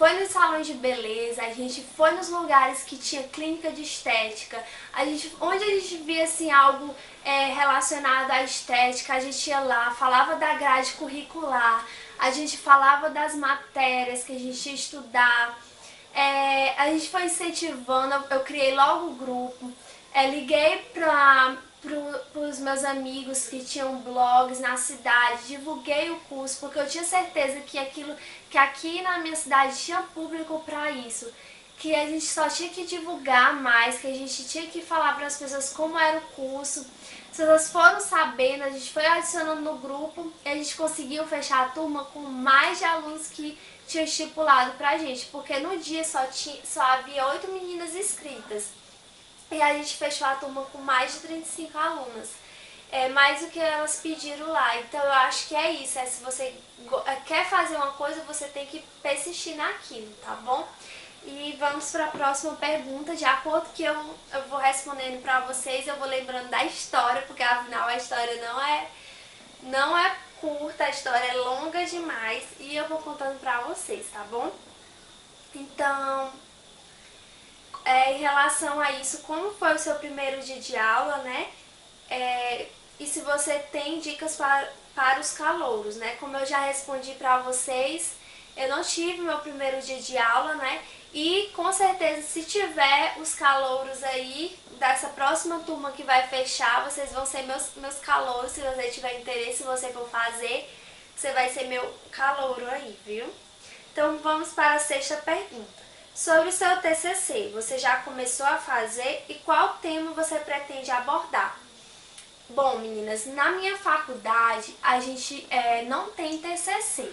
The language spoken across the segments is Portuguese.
foi nos salões de beleza, a gente foi nos lugares que tinha clínica de estética, onde a gente via assim, algo relacionado à estética, a gente ia lá, falava da grade curricular, a gente falava das matérias que a gente ia estudar, a gente foi incentivando, eu criei logo o grupo, liguei para os meus amigos que tinham blogs na cidade, divulguei o curso, porque eu tinha certeza que aqui na minha cidade tinha público para isso, que a gente só tinha que divulgar mais, que a gente tinha que falar para as pessoas como era o curso. As pessoas foram sabendo, a gente foi adicionando no grupo e a gente conseguiu fechar a turma com mais de alunos que tinha estipulado pra gente, porque no dia só havia 8 meninas inscritas. E a gente fechou a turma com mais de 35 alunas. É mais do que elas pediram lá. Então eu acho que é isso. Se você quer fazer uma coisa, você tem que persistir naquilo, tá bom? E vamos para a próxima pergunta. De acordo que eu vou respondendo para vocês, eu vou lembrando da história, porque afinal a história não é curta, a história é longa demais. E eu vou contando para vocês, tá bom? Então, em relação a isso, como foi o seu primeiro dia de aula, né? E se você tem dicas para os calouros, né? Como eu já respondi para vocês, eu não tive meu primeiro dia de aula, né? E com certeza, se tiver os calouros aí, dessa próxima turma que vai fechar, vocês vão ser meus calouros. Se você tiver interesse, se você for fazer, você vai ser meu calouro aí, viu? Então vamos para a sexta pergunta. Sobre o seu TCC, você já começou a fazer e qual tema você pretende abordar? Bom, meninas, na minha faculdade a gente não tem TCC.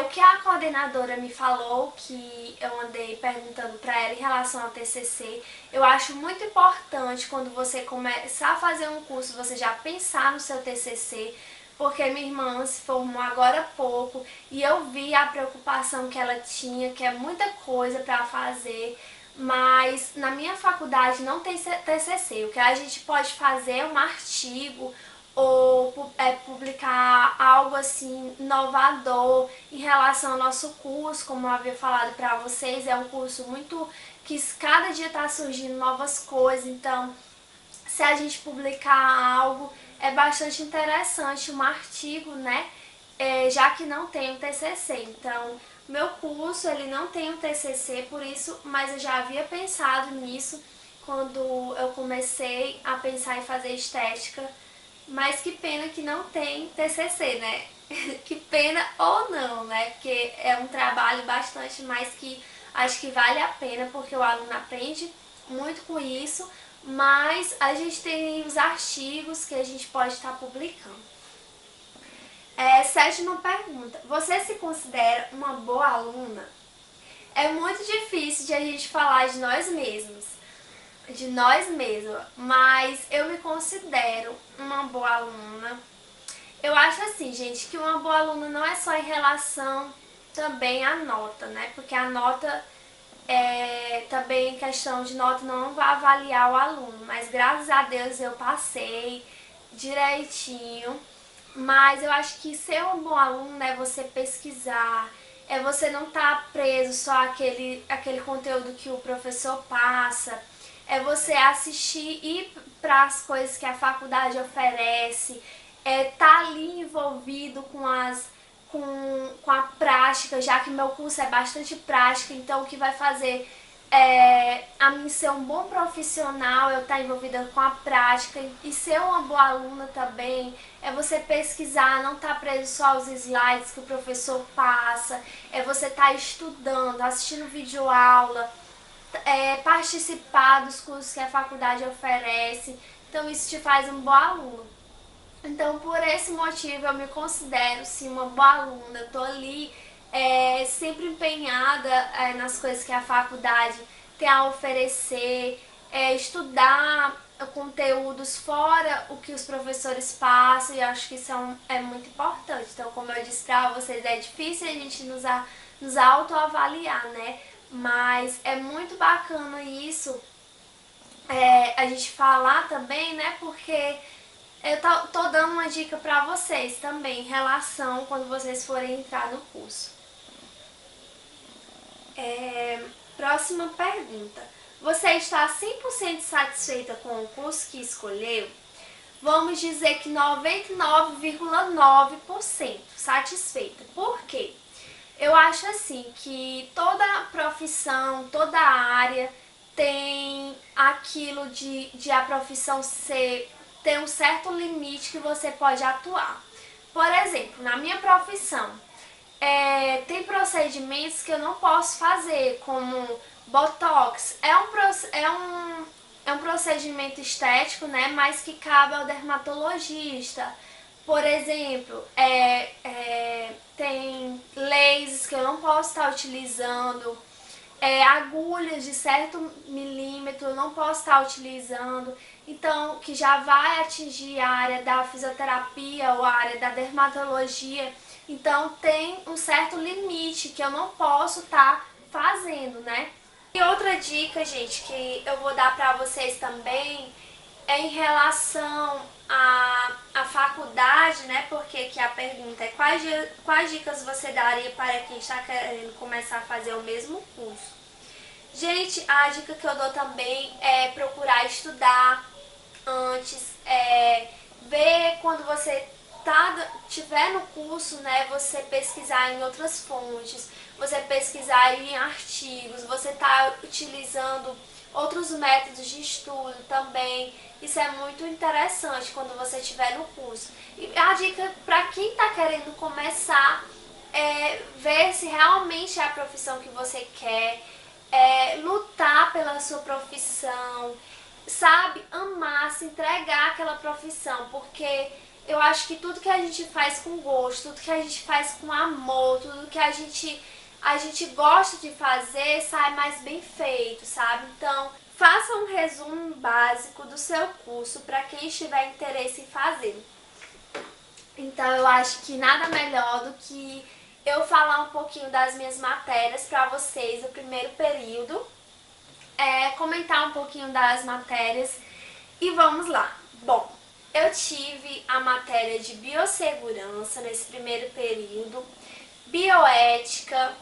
O que a coordenadora me falou, que eu andei perguntando para ela em relação ao TCC, eu acho muito importante quando você começar a fazer um curso, você já pensar no seu TCC, porque minha irmã se formou agora há pouco e eu vi a preocupação que ela tinha, que é muita coisa para fazer, mas na minha faculdade não tem TCC. O que a gente pode fazer é um artigo ou publicar algo assim inovador em relação ao nosso curso. Como eu havia falado para vocês, é um curso muito que cada dia está surgindo novas coisas, então se a gente publicar algo é bastante interessante, um artigo, né? Já que não tem um TCC. Então, meu curso ele não tem um TCC, por isso, mas eu já havia pensado nisso quando eu comecei a pensar em fazer estética. Mas que pena que não tem TCC, né? Que pena ou não, né? Porque é um trabalho bastante, mas que acho que vale a pena, porque o aluno aprende muito com isso, mas a gente tem os artigos que a gente pode estar publicando. Sétima pergunta. Você se considera uma boa aluna? É muito difícil de a gente falar de nós mesmos, mas eu me considero uma boa aluna. Eu acho assim, gente, que uma boa aluna não é só em relação também à nota, né? Porque a nota também questão de nota não vai avaliar o aluno, mas graças a Deus eu passei direitinho. Mas eu acho que ser um bom aluno é você pesquisar, é você não estar preso só àquele conteúdo que o professor passa, é você assistir, ir para as coisas que a faculdade oferece, tá ali envolvido com a prática, já que meu curso é bastante prática, então o que vai fazer a mim ser um bom profissional, eu estar envolvida com a prática e ser uma boa aluna também, é você pesquisar, não estar preso só aos slides que o professor passa, é você estar estudando, assistindo videoaula, participar dos cursos que a faculdade oferece, então isso te faz um bom aluno. Então, por esse motivo, eu me considero, sim, uma boa aluna. Eu tô ali sempre empenhada nas coisas que a faculdade tem a oferecer, estudar conteúdos fora o que os professores passam, e eu acho que isso é muito importante. Então, como eu disse para vocês, é difícil a gente nos autoavaliar, né? Mas é muito bacana isso, a gente falar também, né? Porque eu tô dando uma dica pra vocês também em relação quando vocês forem entrar no curso. Próxima pergunta. Você está 100% satisfeita com o curso que escolheu? Vamos dizer que 99,9% satisfeita. Por quê? Eu acho assim que toda profissão, toda área tem aquilo de a profissão ter um certo limite que você pode atuar. Por exemplo, na minha profissão, tem procedimentos que eu não posso fazer, como Botox. É um procedimento estético, né, mas que cabe ao dermatologista. Por exemplo, tem lasers que eu não posso estar utilizando, agulhas de certo milímetro eu não posso estar utilizando, então que já vai atingir a área da fisioterapia ou a área da dermatologia, então tem um certo limite que eu não posso estar fazendo, né? E outra dica, gente, que eu vou dar pra vocês também é em relação à faculdade, né? Porque que a pergunta é quais dicas você daria para quem está querendo começar a fazer o mesmo curso? Gente, a dica que eu dou também é procurar estudar antes, ver quando você tiver no curso, né, você pesquisar em outras fontes, você pesquisar em artigos, você tá utilizando outros métodos de estudo também. Isso é muito interessante quando você estiver no curso. E a dica para quem está querendo começar é ver se realmente é a profissão que você quer, lutar pela sua profissão, sabe, amar, se entregar àquela profissão, porque eu acho que tudo que a gente faz com gosto, tudo que a gente faz com amor, tudo que a gente gosta de fazer sai mais bem feito, sabe? Então, faça um resumo básico do seu curso para quem tiver interesse em fazer. Então, eu acho que nada melhor do que eu falar um pouquinho das minhas matérias para vocês no primeiro período, comentar um pouquinho das matérias e vamos lá. Bom, eu tive a matéria de biossegurança nesse primeiro período, bioética,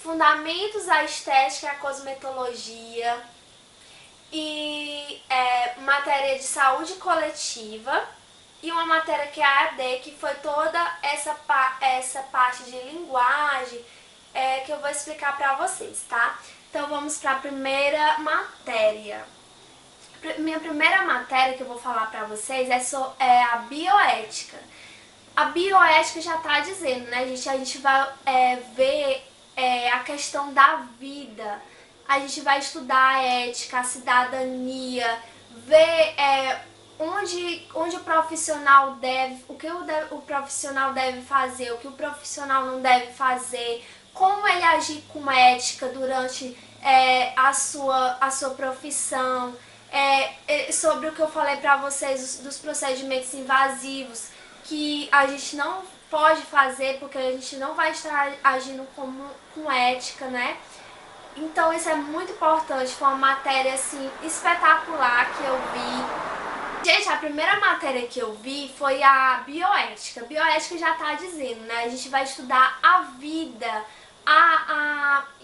fundamentos à estética e à cosmetologia e matéria de saúde coletiva e uma matéria que é a AD, que foi toda essa parte de linguagem que eu vou explicar para vocês, tá? Então vamos para a primeira matéria. Minha primeira matéria que eu vou falar para vocês é a bioética. A bioética já está dizendo, né, gente? A gente vai ver a questão da vida. A gente vai estudar a ética, a cidadania, ver onde o profissional deve, o que o profissional deve fazer, o que o profissional não deve fazer, como ele agir com ética durante a sua profissão, sobre o que eu falei para vocês dos procedimentos invasivos, que a gente não pode fazer porque a gente não vai estar agindo com ética, né? Então isso é muito importante, foi uma matéria assim espetacular que eu vi. Gente, a primeira matéria que eu vi foi a bioética. A bioética já tá dizendo, né? A gente vai estudar a vida,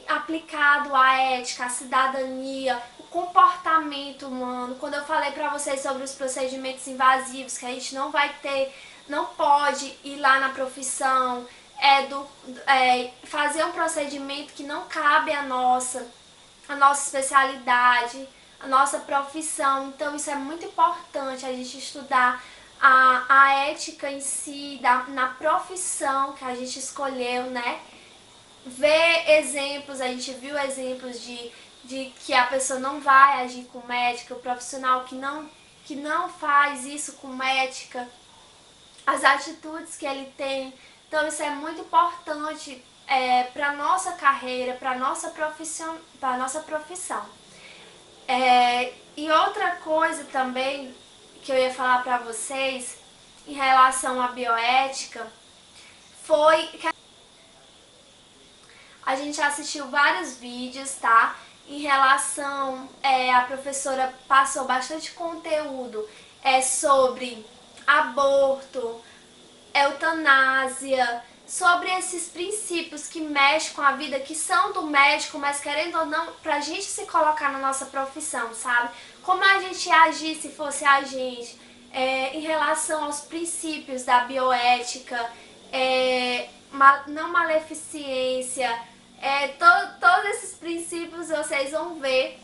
aplicado à ética, à cidadania, o comportamento humano. Quando eu falei pra vocês sobre os procedimentos invasivos, que a gente não pode ir lá na profissão, fazer um procedimento que não cabe à nossa especialidade, a nossa profissão. Então isso é muito importante, a gente estudar a ética em si, na profissão que a gente escolheu, né? Ver exemplos, a gente viu exemplos de que a pessoa não vai agir com ética, o profissional que não faz isso com ética, as atitudes que ele tem. Então isso é muito importante para a nossa carreira, para a nossa profissão. E outra coisa também que eu ia falar para vocês em relação à bioética foi que a gente assistiu vários vídeos, tá? Em relação, a professora passou bastante conteúdo sobre aborto, eutanásia, sobre esses princípios que mexem com a vida, que são do médico, mas querendo ou não, pra gente se colocar na nossa profissão, sabe? Como a gente ia agir se fosse a gente, em relação aos princípios da bioética, não maleficência, todos esses princípios vocês vão ver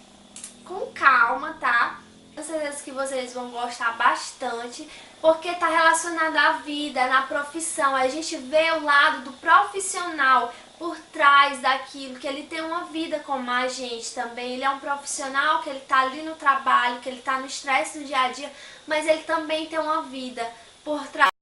com calma, tá? Tenho certeza que vocês vão gostar bastante, porque tá relacionado à vida, na profissão. A gente vê o lado do profissional por trás daquilo, que ele tem uma vida como a gente também. Ele é um profissional, que ele tá ali no trabalho, que ele tá no estresse do dia a dia, mas ele também tem uma vida por trás.